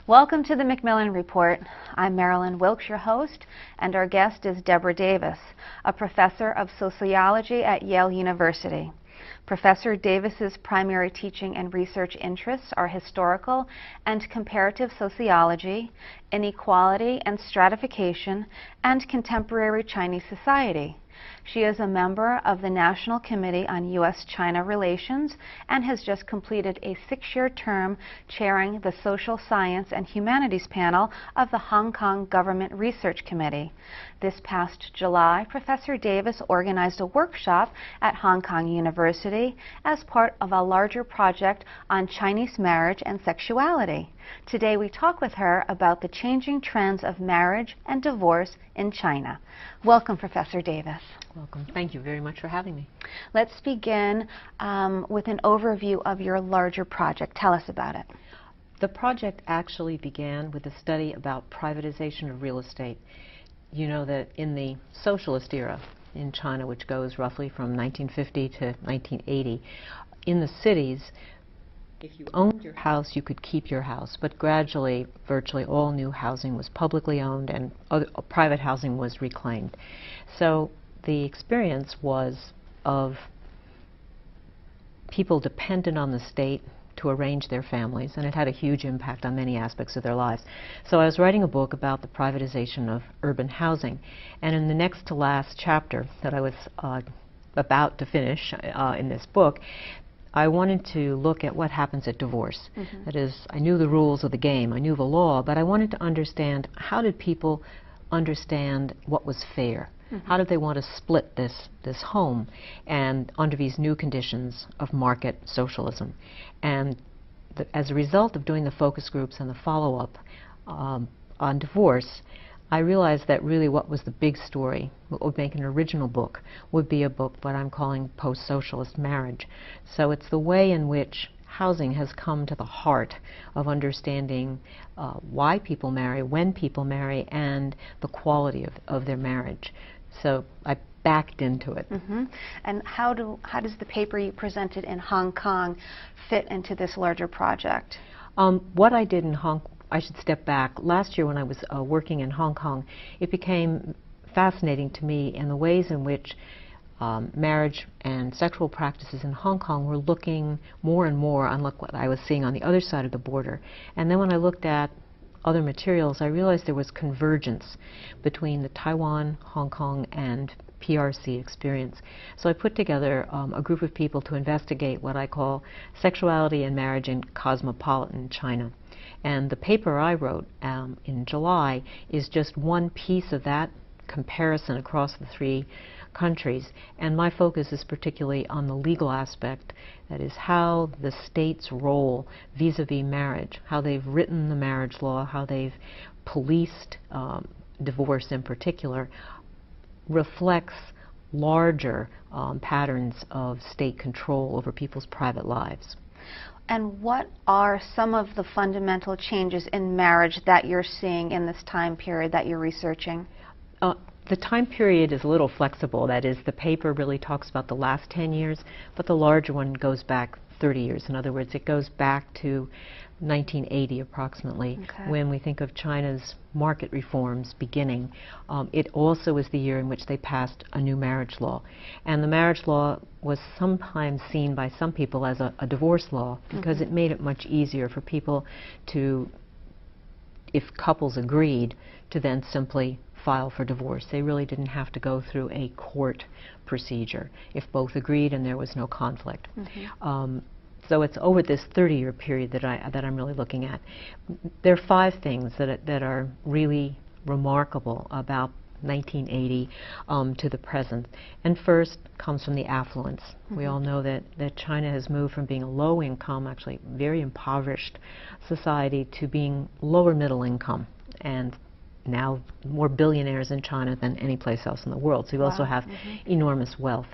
Welcome to the Macmillan Report. I'm Marilyn Wilkes, your host, and our guest is Deborah Davis, a professor of sociology at Yale University. Professor Davis's primary teaching and research interests are historical and comparative sociology, inequality and stratification, and contemporary Chinese society. She is a member of the National Committee on U.S.-China Relations and has just completed a 6-year term chairing the Social Science and Humanities panel of the Hong Kong Government Research Committee. This past July, Professor Davis organized a workshop at Hong Kong University as part of a larger project on Chinese marriage and sexuality. Today we talk with her about the changing trends of marriage and divorce in China. Welcome, Professor Davis. Welcome. Thank you very much for having me. Let's begin with an overview of your larger project. Tell us about it. The project actually began with a study about privatization of real estate. You know that in the socialist era in China, which goes roughly from 1950 to 1980, in the cities, if you owned your house, you could keep your house, but gradually, virtually all new housing was publicly owned and private housing was reclaimed. So the experience was of people dependent on the state to arrange their families, and it had a huge impact on many aspects of their lives. So I was writing a book about the privatization of urban housing, and in the next to last chapter that I was about to finish in this book, I wanted to look at what happens at divorce. That is, I knew the rules of the game, I knew the law, but I wanted to understand how did people understand what was fair. How did they want to split this home and under these new conditions of market socialism? And as a result of doing the focus groups and the follow-up on divorce, I realized that really what was the big story, what would make an original book, would be a book what I'm calling post-socialist marriage. So it's the way in which housing has come to the heart of understanding why people marry, when people marry, and the quality of their marriage. So I backed into it. And how does the paper you presented in Hong Kong fit into this larger project? What I did in I should step back. Last year when I was working in Hong Kong, it became fascinating to me in the ways in which marriage and sexual practices in Hong Kong were looking more and more unlike what I was seeing on the other side of the border. And then when I looked at other materials, I realized there was convergence between the Taiwan, Hong Kong, and PRC experience. So I put together a group of people to investigate what I call sexuality and marriage in cosmopolitan China. And the paper I wrote in July is just one piece of that comparison across the three countries, and my focus is particularly on the legal aspect, that is how the state's role vis-a-vis marriage, how they've written the marriage law, how they've policed divorce in particular, reflects larger patterns of state control over people's private lives. And what are some of the fundamental changes in marriage that you're seeing in this time period that you're researching? The time period is a little flexible. That is, the paper really talks about the last 10 years, but the larger one goes back 30 years. In other words, it goes back to 1980 approximately, when we think of China's market reforms beginning. It also is the year in which they passed a new marriage law. And the marriage law was sometimes seen by some people as a divorce law because it made it much easier for people to, if couples agreed, to then simply file for divorce. They really didn't have to go through a court procedure if both agreed and there was no conflict. So it's over this 30-year period that I'm really looking at. There are 5 things that are really remarkable about 1980 to the present. And first comes from the affluence. We all know that China has moved from being a low-income, actually very impoverished society, to being lower middle income, and now more billionaires in China than any place else in the world. So you also have enormous wealth.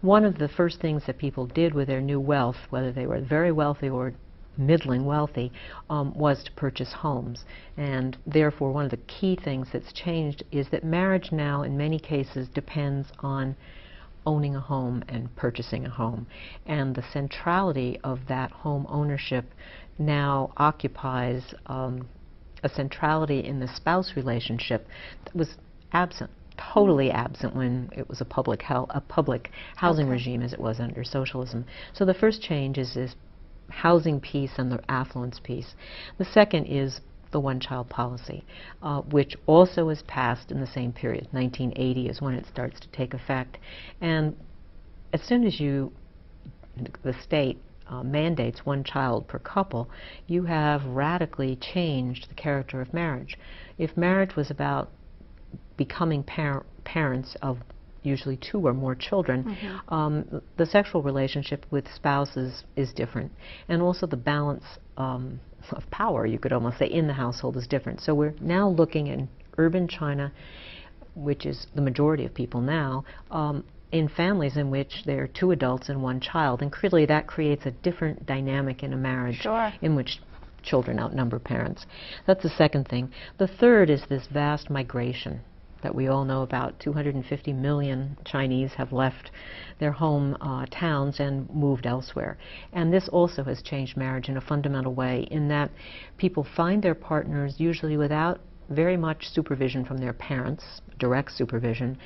One of the first things that people did with their new wealth, whether they were very wealthy or middling wealthy, was to purchase homes. And therefore, one of the key things that's changed is that marriage now, in many cases, depends on owning a home and purchasing a home. And the centrality of that home ownership now occupies a centrality in the spouse relationship that was absent, totally absent when it was a public housing regime as it was under socialism. So the first change is this housing piece and the affluence piece. The second is the one-child policy, which also was passed in the same period. 1980 is when it starts to take effect. And as soon as the state mandates one child per couple, you have radically changed the character of marriage. If marriage was about becoming parents of usually 2 or more children, the sexual relationship with spouses is different. And also the balance of power, you could almost say, in the household is different. So we're now looking in urban China, which is the majority of people now, in families in which there are 2 adults and 1 child. And clearly that creates a different dynamic in a marriage in which children outnumber parents. That's the second thing. The third is this vast migration that we all know about. 250 million Chinese have left their home towns and moved elsewhere. And this also has changed marriage in a fundamental way, in that people find their partners usually without very much supervision from their parents, direct supervision,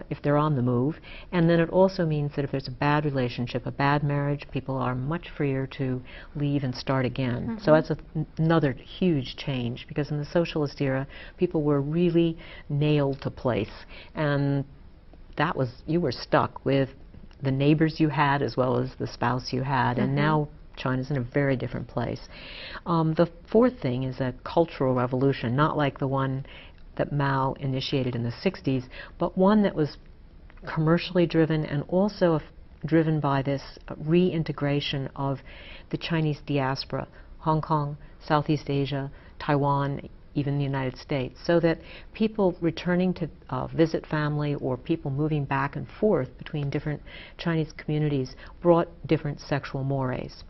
if they're on the move. And then it also means that if there's a bad relationship, a bad marriage, people are much freer to leave and start again. So that's another huge change, because in the socialist era, people were really nailed to place. And that was, you were stuck with the neighbors you had as well as the spouse you had. And now China's in a very different place. The fourth thing is a cultural revolution, not like the one that Mao initiated in the 60s, but one that was commercially driven and also driven by this reintegration of the Chinese diaspora, Hong Kong, Southeast Asia, Taiwan, even the United States, so that people returning to visit family or people moving back and forth between different Chinese communities brought different sexual mores.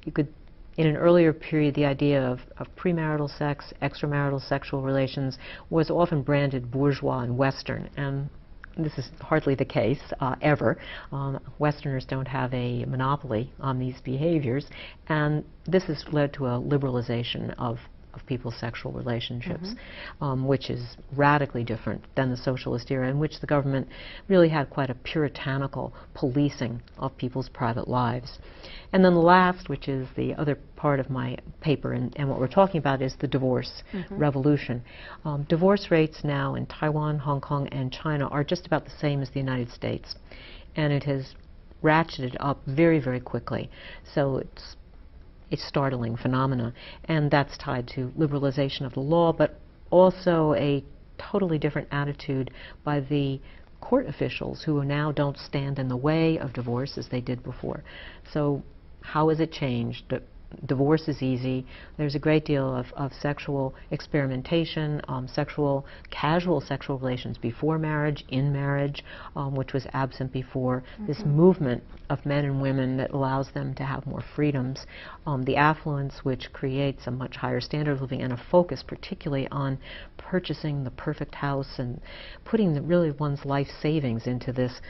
You could, in an earlier period, the idea of premarital sex, extramarital sexual relations was often branded bourgeois and Western, and this is hardly the case ever. Westerners don't have a monopoly on these behaviors, and this has led to a liberalization of people's sexual relationships, which is radically different than the socialist era, in which the government really had quite a puritanical policing of people's private lives. And then the last, which is the other part of my paper and what we're talking about, is the divorce revolution. Divorce rates now in Taiwan, Hong Kong, and China are just about the same as the United States, and it has ratcheted up very, very quickly. So it's a startling phenomena, and that's tied to liberalization of the law, but also a totally different attitude by the court officials, who now don't stand in the way of divorce as they did before. So how has it changed? Divorce is easy. There's a great deal of sexual experimentation, casual sexual relations before marriage, in marriage, which was absent before. This movement of men and women that allows them to have more freedoms. The affluence, which creates a much higher standard of living and a focus particularly on purchasing the perfect house and putting really one's life savings into this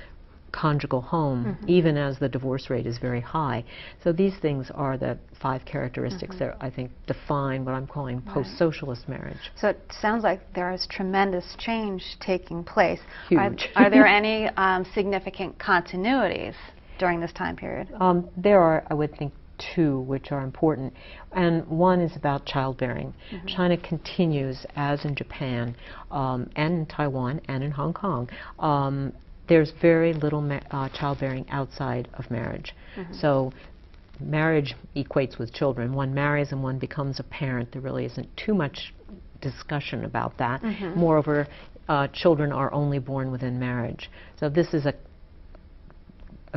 conjugal home, even as the divorce rate is very high. So these things are the 5 characteristics that I think define what I'm calling post-socialist marriage. So it sounds like there is tremendous change taking place. Huge. Are there any significant continuities during this time period? There are, I would think, 2 which are important, and one is about childbearing. China continues, as in Japan, and in Taiwan, and in Hong Kong, there's very little childbearing outside of marriage. So marriage equates with children. One marries and one becomes a parent. There really isn't too much discussion about that. Moreover, children are only born within marriage. So this is a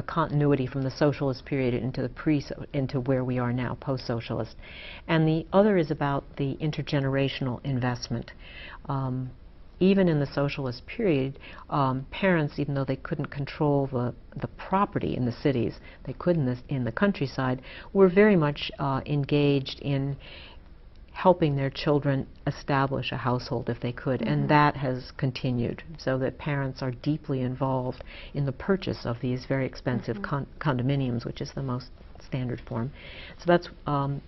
continuity from the socialist period into where we are now, post-socialist. And the other is about the intergenerational investment. Even in the socialist period, parents, even though they couldn't control the property in the cities, they could in the countryside, were very much engaged in helping their children establish a household if they could, and that has continued, so that parents are deeply involved in the purchase of these very expensive condominiums, which is the most standard form. So that's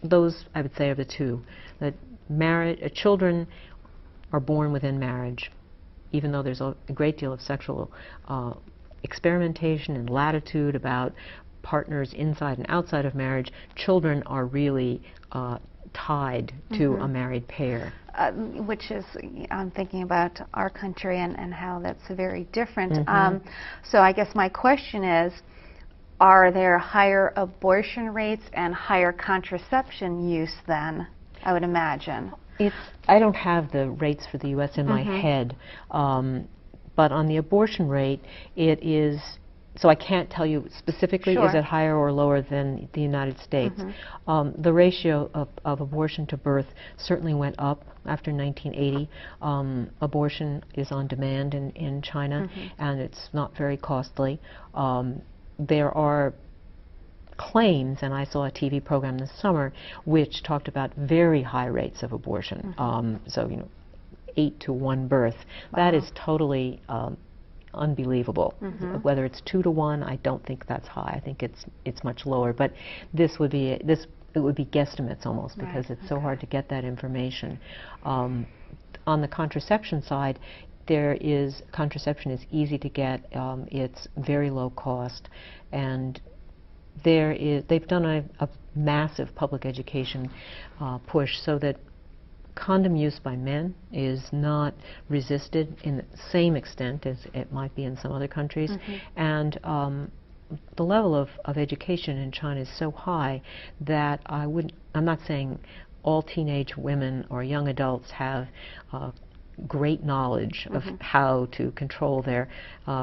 those, I would say, are the two. That children are born within marriage, even though there's a great deal of sexual experimentation and latitude about partners inside and outside of marriage. Children are really tied to a married pair. Which is, I'm thinking about our country and how that's very different. So I guess my question is, are there higher abortion rates and higher contraception use then, I would imagine? I don't have the rates for the U.S. in my head, but on the abortion rate, it is, so I can't tell you specifically, is it higher or lower than the United States. The ratio of abortion to birth certainly went up after 1980. Abortion is on demand in China, and it's not very costly. There are claims, and I saw a TV program this summer which talked about very high rates of abortion. So, 8 to 1 birth. That is totally unbelievable. Whether it's 2 to 1, I don't think that's high. I think it's much lower. But it would be guesstimates almost, because it's so hard to get that information. On the contraception side, contraception is easy to get. It's very low cost, and they've done a massive public education push so that condom use by men is not resisted in the same extent as it might be in some other countries. And the level of education in China is so high that I'm not saying all teenage women or young adults have great knowledge of how to control their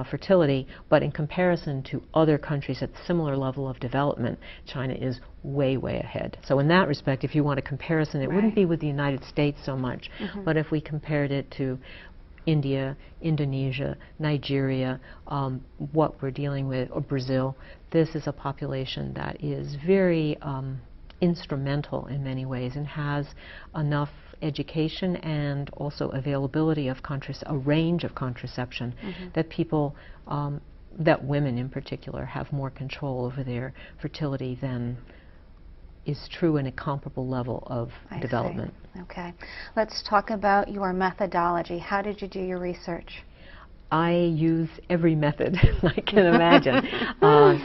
fertility, but in comparison to other countries at similar level of development, China is way, way ahead. So in that respect, if you want a comparison, it wouldn't be with the United States so much, but if we compared it to India, Indonesia, Nigeria, what we're dealing with, or Brazil, this is a population that is very instrumental in many ways and has enough education and also availability of a range of contraception that people, that women in particular, have more control over their fertility than is true in a comparable level of development. Okay. Let's talk about your methodology. How did you do your research? I use every method I can imagine.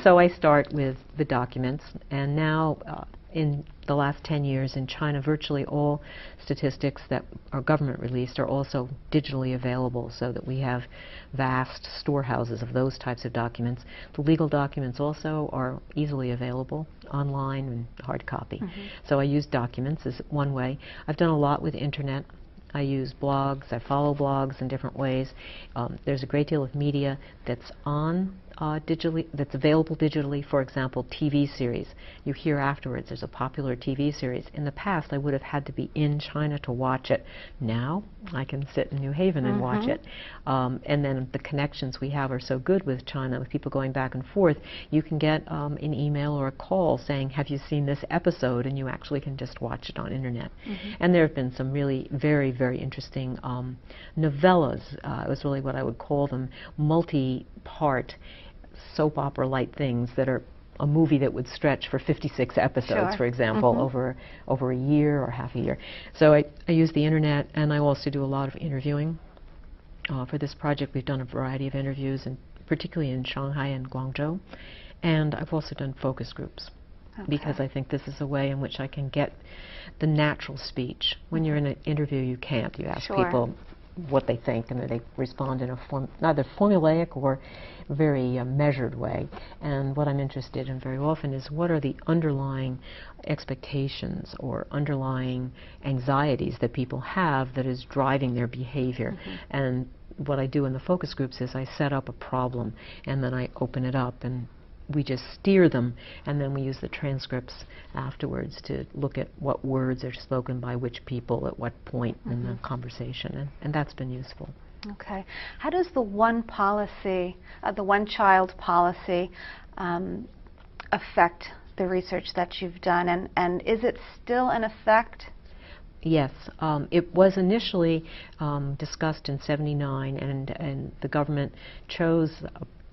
So I start with the documents, and now in the last 10 years in China, virtually all statistics that are government released are also digitally available, so that we have vast storehouses of those types of documents. The legal documents also are easily available online and hard copy. So I use documents as one way. I've done a lot with internet. I use blogs, I follow blogs in different ways. There's a great deal of media that's that's available digitally. For example, TV series. You hear afterwards there's a popular TV series. In the past, I would have had to be in China to watch it. Now, I can sit in New Haven and watch it. And then the connections we have are so good with China, with people going back and forth. You can get an email or a call saying, have you seen this episode? And you actually can just watch it on internet. And there have been some really very, very interesting novellas. It was really what I would call them, multi-part soap opera-like things that are a movie that would stretch for 56 episodes, for example, over a year or half a year. So I use the internet, and I also do a lot of interviewing. For this project, we've done a variety of interviews, and particularly in Shanghai and Guangzhou. And I've also done focus groups, because I think this is a way in which I can get the natural speech. When you're in an interview, you can't. You ask people what they think, and they respond in a neither formulaic or very measured way. And what I'm interested in very often is what are the underlying expectations or underlying anxieties that people have that is driving their behavior. And what I do in the focus groups is I set up a problem, and then I open it up, and we just steer them, and then we use the transcripts afterwards to look at what words are spoken by which people at what point in the conversation, and that's been useful. Okay. How does the one policy, the one-child policy, affect the research that you've done, and is it still in effect? Yes, it was initially discussed in '79, and the government chose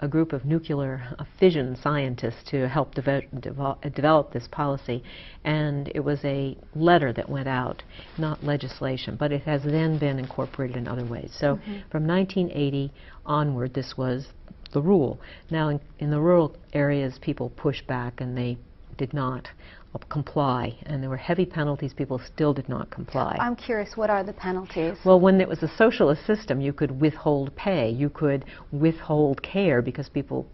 a group of nuclear fission scientists to help develop this policy, and it was a letter that went out, not legislation, but it has then been incorporated in other ways. So from 1980 onward, this was the rule. Now in the rural areas, people pushed back and they did not comply, and there were heavy penalties. People still did not comply. I'm curious, what are the penalties? Well, when it was a socialist system, you could withhold pay, you could withhold care because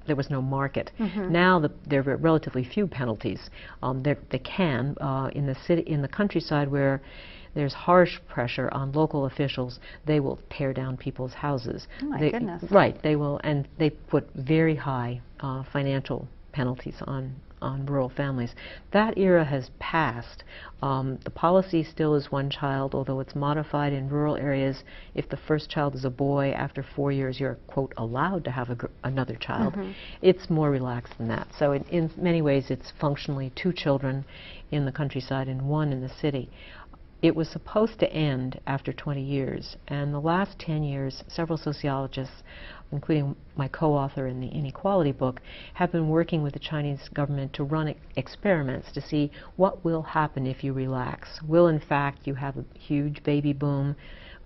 there was no market. Now there are relatively few penalties. They can in the countryside where there's harsh pressure on local officials, they will tear down people's houses. Oh my goodness. Right, they will, and they put very high financial penalties on rural families. That era has passed. The policy still is one child, although it's modified in rural areas. If the first child is a boy, after 4 years you're, quote, allowed to have another child. It's more relaxed than that. So in many ways it's functionally 2 children in the countryside and 1 in the city. It was supposed to end after 20 years, and the last 10 years, several sociologists, including my co-author in the Inequality book, have been working with the Chinese government to run experiments to see what will happen if you relax. Will, in fact, you have a huge baby boom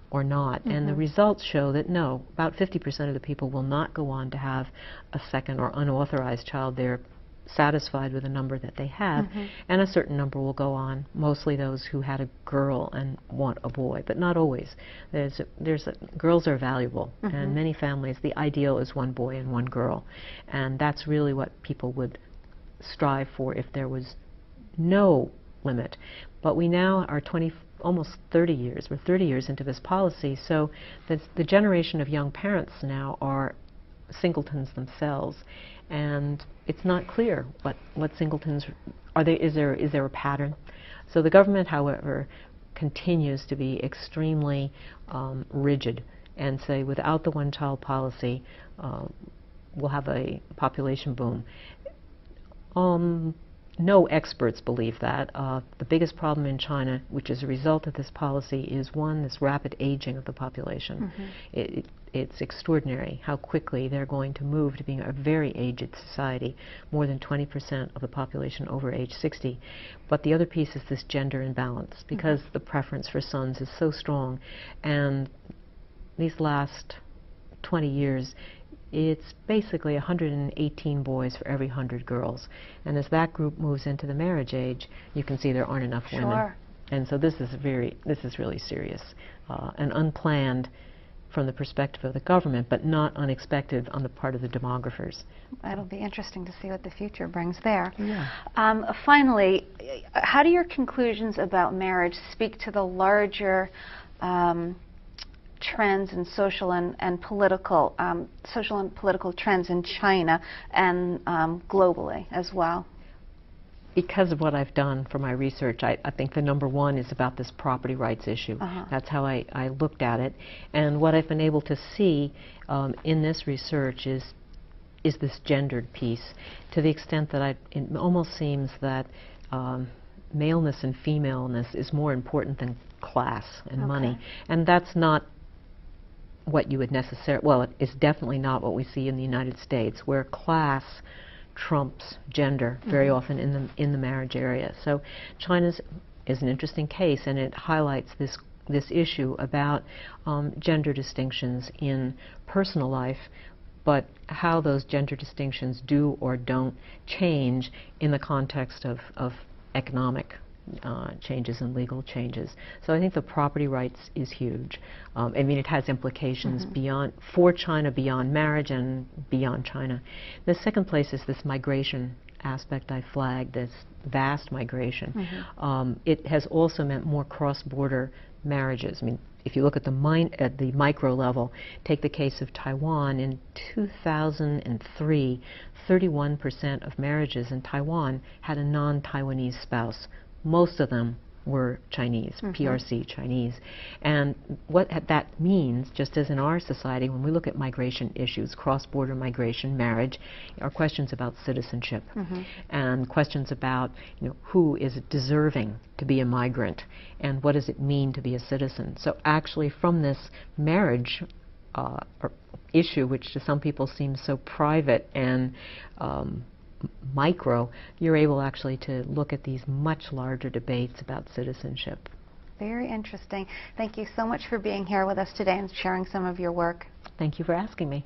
or not? And the results show that no, about 50% of the people will not go on to have a second or unauthorized child. They're satisfied with the number that they have, and a certain number will go on, mostly those who had a girl and want a boy, but not always. Girls are valuable, and many families, the ideal is 1 boy and 1 girl, and that's really what people would strive for if there was no limit. But we now are almost 30 years, we're 30 years into this policy, so the generation of young parents now are singletons themselves, and it's not clear what singletons are. Is there a pattern? So the government, however, continues to be extremely rigid and say without the one-child policy we'll have a population boom. No experts believe that. The biggest problem in China, which is a result of this policy, is this rapid aging of the population. It's extraordinary how quickly they're going to move to being a very aged society, more than 20% of the population over age 60. But the other piece is this gender imbalance, because the preference for sons is so strong, and these last 20 years, it's basically 118 boys for every 100 girls. And as that group moves into the marriage age, you can see there aren't enough women. And so this is really serious and unplanned from the perspective of the government, but not unexpected on the part of the demographers. It'll be interesting to see what the future brings there. Finally, how do your conclusions about marriage speak to the larger trends in social and political trends in China and globally as well? Because of what I've done for my research, I think the number one is about this property rights issue. That's how I looked at it. And what I've been able to see in this research is this gendered piece, to the extent that it almost seems that maleness and femaleness is more important than class and money. And that's not what you would necessarily, well, it's definitely not what we see in the United States, where class trumps gender very often in the marriage area. So China's is an interesting case, and it highlights this issue about gender distinctions in personal life, but how those gender distinctions do or don't change in the context of economic changes and legal changes. So I think the property rights is huge. I mean, it has implications for China, beyond marriage and beyond China. The second place is this migration aspect I flagged, this vast migration. It has also meant more cross-border marriages. I mean, if you look at the micro level, take the case of Taiwan. In 2003, 31% of marriages in Taiwan had a non-Taiwanese spouse. Most of them were Chinese, PRC Chinese. And what that means, just as in our society, when we look at migration issues, cross-border migration, marriage, are questions about citizenship and questions about, who is deserving to be a migrant and what does it mean to be a citizen. So actually from this marriage issue, which to some people seems so private and micro, you're able actually to look at these much larger debates about citizenship. Very interesting. Thank you so much for being here with us today and sharing some of your work. Thank you for asking me.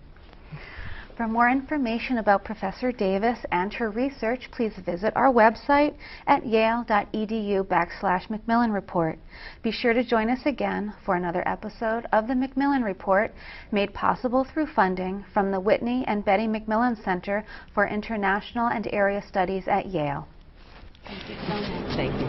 For more information about Professor Davis and her research, please visit our website at yale.edu/Macmillan Report. Be sure to join us again for another episode of the Macmillan Report, made possible through funding from the Whitney and Betty Macmillan Center for International and Area Studies at Yale. Thank you so much. Thank you.